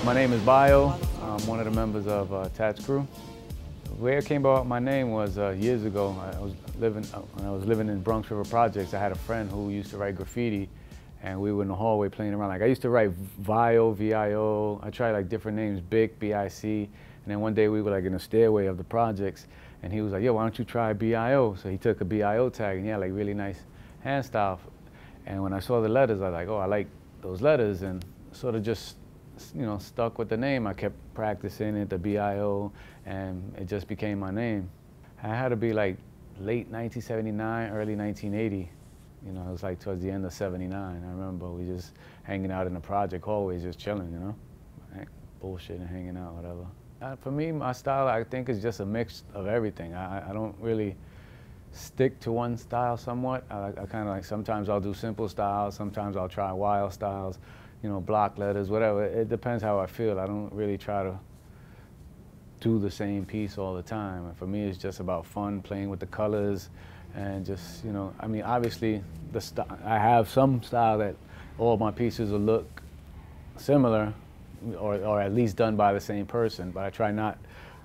My name is Bio. I'm one of the members of Tats Crew. Where it came about my name was years ago. When I was living in Bronx River Projects, I had a friend who used to write graffiti, and we were in the hallway playing around. Like I used to write Vio, V-I-O. I tried like different names, Bic, B-I-C. And then one day we were like in the stairway of the projects, and he was like, "Yo, why don't you try B-I-O?" So he took a B-I-O tag, and he had like really nice hand style. And when I saw the letters, I was like, "Oh, I like those letters," and sort of just, stuck with the name. I kept practicing it, the B-I-O, and it just became my name. I had to be like late 1979, early 1980. It was like towards the end of '79. I remember we just hanging out in the project hallways, just chilling, bullshit and hanging out, whatever. For me, my style, I think, is just a mix of everything. I don't really stick to one style somewhat. I kind of like, sometimes I'll do simple styles, sometimes I'll try wild styles, block letters, whatever. It depends how I feel. I don't really try to do the same piece all the time. And for me, it's just about fun, playing with the colors, and just, I mean, obviously, I have some style that all my pieces will look similar, or at least done by the same person, but I try not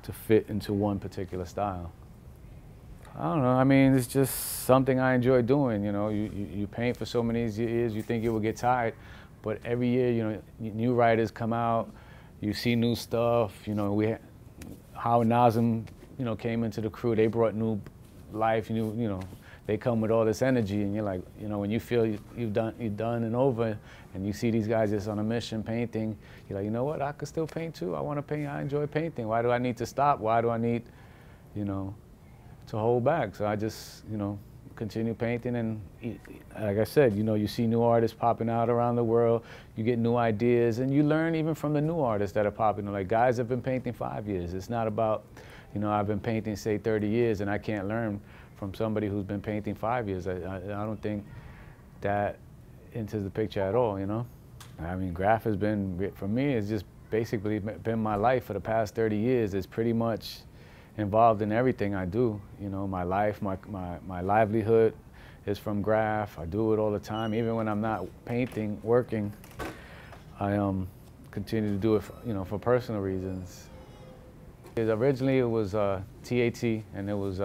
to fit into one particular style. I don't know, I mean, it's just something I enjoy doing, You paint for so many years, you think you will get tired, but every year, new writers come out, you see new stuff, how Nazem, came into the crew, they brought new life, they come with all this energy, and you're like, when you feel you've done and over, and you see these guys just on a mission painting, you're like, you know what, I could still paint too. I want to paint, I enjoy painting. Why do I need to stop? Why do I need, to hold back? So I just, continue painting, and like I said, you see new artists popping out around the world, you get new ideas, and you learn even from the new artists that are popping. Like guys have been painting 5 years. It's not about, I've been painting, say, 30 years, and I can't learn from somebody who's been painting 5 years. I don't think that enters the picture at all, I mean, graph has been, for me, it's just basically been my life for the past 30 years. It's pretty much involved in everything I do. My life, my livelihood is from graph. I do it all the time. Even when I'm not painting, working, I continue to do it, for personal reasons. Originally, it was TAT, and it was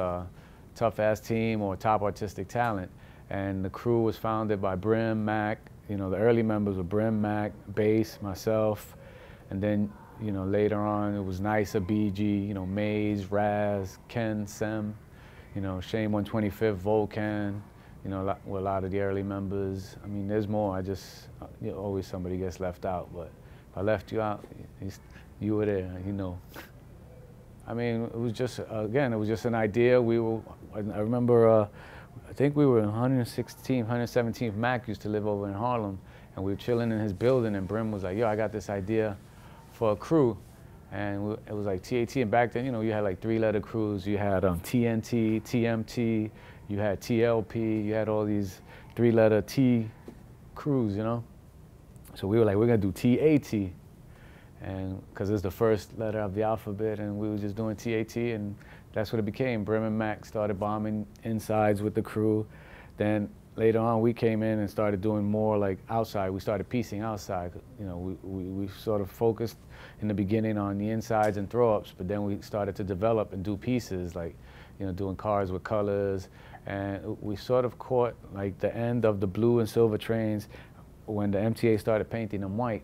Tough Ass Team, or Top Artistic Talent. And the crew was founded by Brim, Mac. The early members were Brim, Mac, Bass, myself. And then, later on, it was Nisa, BG, Maze, Raz, Ken, Sem, Shane 125th, Volcan, with a lot of the early members. I mean, there's more. Always somebody gets left out. But if I left you out, you were there, I mean, it was just, again, it was just an idea. I remember, I think we were in 116th, 117th. Mac used to live over in Harlem, and we were chilling in his building, and Brim was like, "Yo, I got this idea for a crew." And it was like TAT, and back then, you had like 3-letter crews. You had TNT, TMT, you had TLP, you had all these 3-letter T crews, So we were like, we're gonna do TAT. And because it's the first letter of the alphabet, and we were just doing TAT, and that's what it became. Brim and Mac started bombing insides with the crew. Then later on, we came in and started doing more like outside. We started piecing outside. We sort of focused in the beginning on the insides and throw-ups, but then we started to develop and do pieces like, doing cars with colors. And we sort of caught like the end of the blue and silver trains when the MTA started painting them white.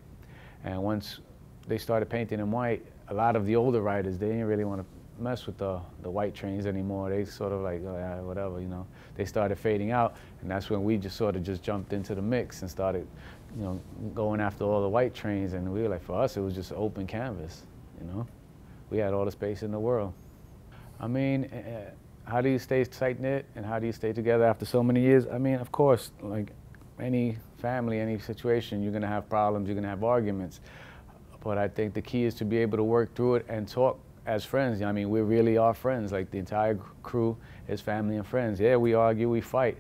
And once they started painting them white, a lot of the older writers, they didn't really want to mess with the white trains anymore. They sort of like, oh, yeah, whatever, They started fading out, and that's when we just sort of just jumped into the mix and started, going after all the white trains. And we were like, for us, it was just open canvas, We had all the space in the world. I mean, how do you stay tight-knit, and how do you stay together after so many years? I mean, of course, like any family, any situation, you're gonna have problems, you're gonna have arguments. But I think the key is to be able to work through it and talk as friends. I mean, we really are friends. Like, the entire crew is family and friends. Yeah, we argue, we fight,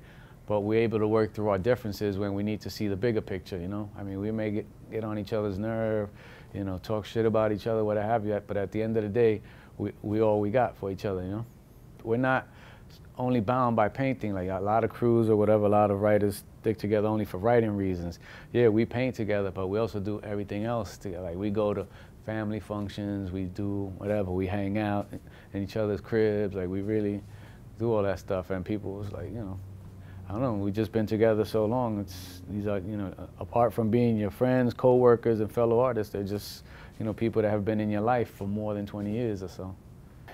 but we're able to work through our differences when we need to see the bigger picture, I mean, we may get on each other's nerve, talk shit about each other, what have you, but at the end of the day, we all we got for each other, We're not only bound by painting. Like a lot of crews or whatever, a lot of writers stick together only for writing reasons. Yeah, we paint together, but we also do everything else together. Like we go to family functions, we do whatever, we hang out in each other's cribs. Like we really do all that stuff, and people was like, you know, I don't know, we've just been together so long. These are, you know, apart from being your friends, co-workers, and fellow artists, they're just, you know, people that have been in your life for more than 20 years or so.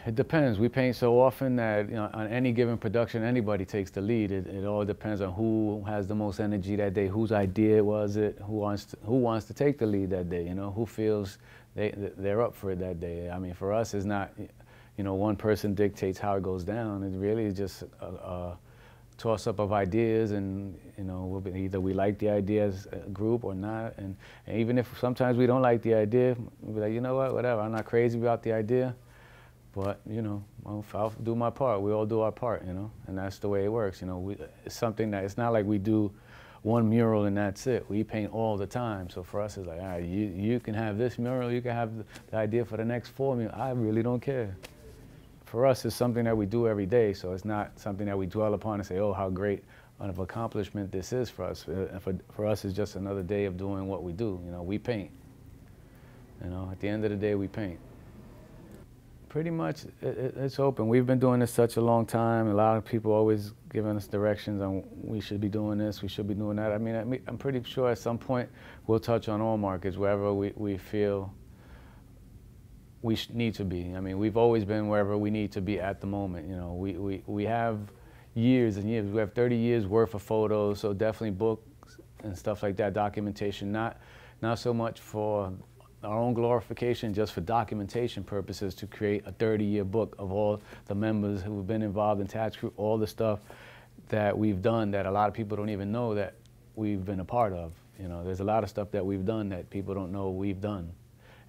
It depends. We paint so often that, you know, on any given production, anybody takes the lead. It all depends on who has the most energy that day, whose idea was it, who wants to take the lead that day, you know, who feels they're up for it that day. I mean, for us, it's not, you know, one person dictates how it goes down. It really is just a toss-up of ideas, and, you know, either we like the idea as a group or not. And even if sometimes we don't like the idea, we'll be like, you know what, whatever, I'm not crazy about the idea. But, you know, I'll do my part. We all do our part, you know, and that's the way it works. You know, it's something that, it's not like we do one mural and that's it. We paint all the time. So for us, it's like, all right, you can have this mural, you can have the idea for the next 4 murals. I really don't care. For us, it's something that we do every day, so it's not something that we dwell upon and say, oh, how great of accomplishment this is for us. For us, it's just another day of doing what we do. You know, we paint. You know, at the end of the day, we paint. Pretty much, it's open. We've been doing this such a long time. A lot of people always giving us directions on we should be doing this, we should be doing that. I mean, I'm pretty sure at some point we'll touch on all markets, wherever we feel we need to be. I mean, we've always been wherever we need to be at the moment. You know, we have years and years. We have 30 years worth of photos, so definitely books and stuff like that, documentation. Not so much for our own glorification, just for documentation purposes, to create a 30-year book of all the members who have been involved in Tats Cru, all the stuff that we've done that a lot of people don't even know that we've been a part of. You know, there's a lot of stuff that we've done that people don't know we've done.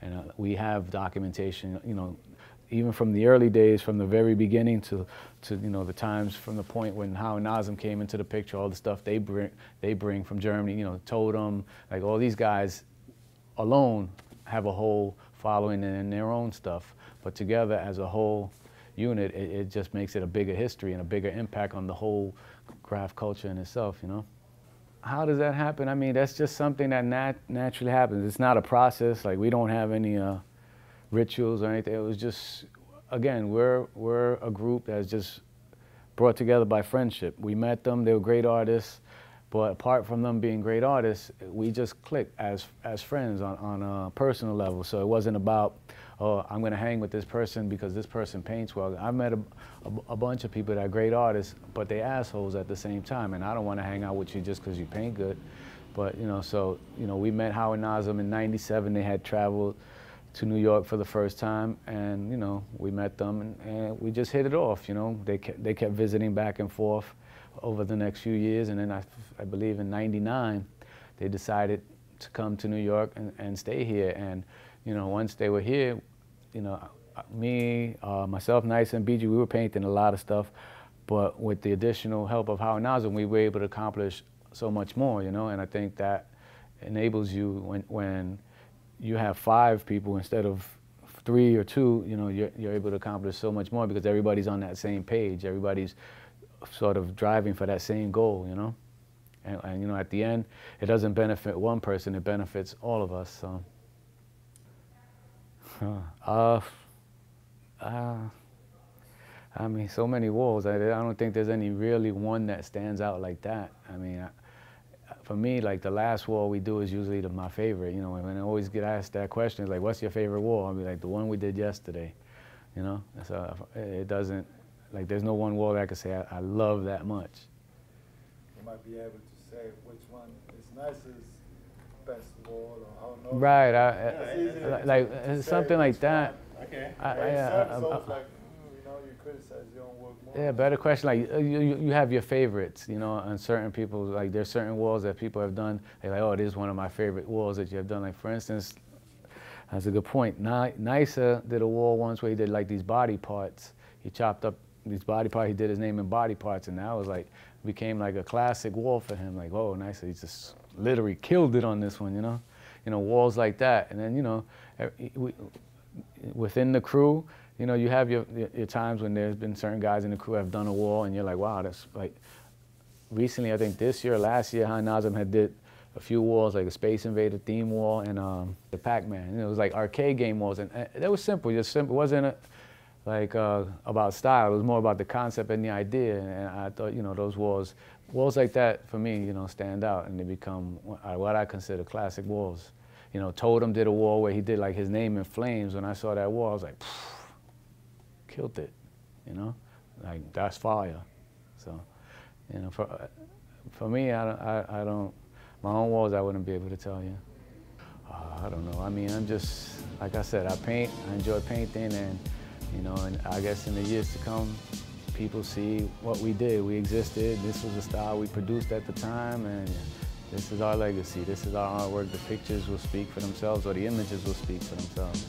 And we have documentation, you know, even from the early days, from the very beginning to you know, the times from the point when Howie Nazem came into the picture, all the stuff they bring from Germany, you know, Totem, like all these guys alone have a whole following in their own stuff, but together as a whole unit, it just makes it a bigger history and a bigger impact on the whole craft culture in itself, you know? How does that happen? I mean, that's just something that naturally happens. It's not a process. Like, we don't have any rituals or anything. It was just, again, we're a group that's just brought together by friendship. We met them, they were great artists, but apart from them being great artists, we just clicked as friends on a personal level. So it wasn't about, oh, I'm gonna hang with this person because this person paints well. I met a bunch of people that are great artists, but they assholes at the same time, and I don't wanna hang out with you just because you paint good. But, you know, so, you know, we met Howie Nazem in '97. They had traveled to New York for the first time, and, you know, we met them, and we just hit it off, you know. They kept visiting back and forth over the next few years, and then I believe in '99, they decided to come to New York and stay here. And, you know, once they were here, you know, me, myself, Nice, and BG, we were painting a lot of stuff, but with the additional help of Howie Nazem, we were able to accomplish so much more, you know. And I think that enables you when you have 5 people instead of 3 or 2, you know, you're able to accomplish so much more because everybody's on that same page. Everybody's sort of driving for that same goal, you know? And you know, at the end, it doesn't benefit one person, it benefits all of us, so. I mean, so many walls. I don't think there's any really one that stands out like that. I mean, for me, like, the last wall we do is usually my favorite, you know. When I always get asked that question, it's like, what's your favorite wall? I'll be like, the one we did yesterday, you know? So it doesn't, like, there's no one wall that I could say I love that much. You might be able to say which one is nicest, best wall, or I don't know. Right, like something like that. Okay. You know, you criticize your own work more. Yeah, better question. Like, you have your favorites, you know, and certain people, like, there's certain walls that people have done. They're like, oh, this is one of my favorite walls that you have done. Like, for instance, that's a good point. Nisa did a wall once where he did, like, these body parts. He chopped up these body parts. He did his name in body parts, and that was like, became like a classic wall for him. Like, whoa, Nisa, he just literally killed it on this one, you know? You know, walls like that. And then, you know, within the crew, You know, you have your times when there's been certain guys in the crew have done a wall, and you're like, wow, that's like. Recently, I think this year, last year, Han Nazem had did a few walls, like a Space Invader theme wall and the Pac-Man. You know, it was like arcade game walls, and that was simple, just simple. It wasn't about style. It was more about the concept and the idea. And I thought, you know, those walls like that for me, you know, stand out, and they become what I consider classic walls. You know, Totem did a wall where he did like his name in flames. When I saw that wall, I was like, killed it. You know, like that's fire. So. You know, for me, I don't, my own walls I wouldn't be able to tell you. I don't know. I mean, I'm just, like I said, I paint, I enjoy painting, and, you know, and I guess in the years to come, people see what we did. We existed, this was the style we produced at the time, and this is our legacy. This is our artwork. The pictures will speak for themselves, or the images will speak for themselves.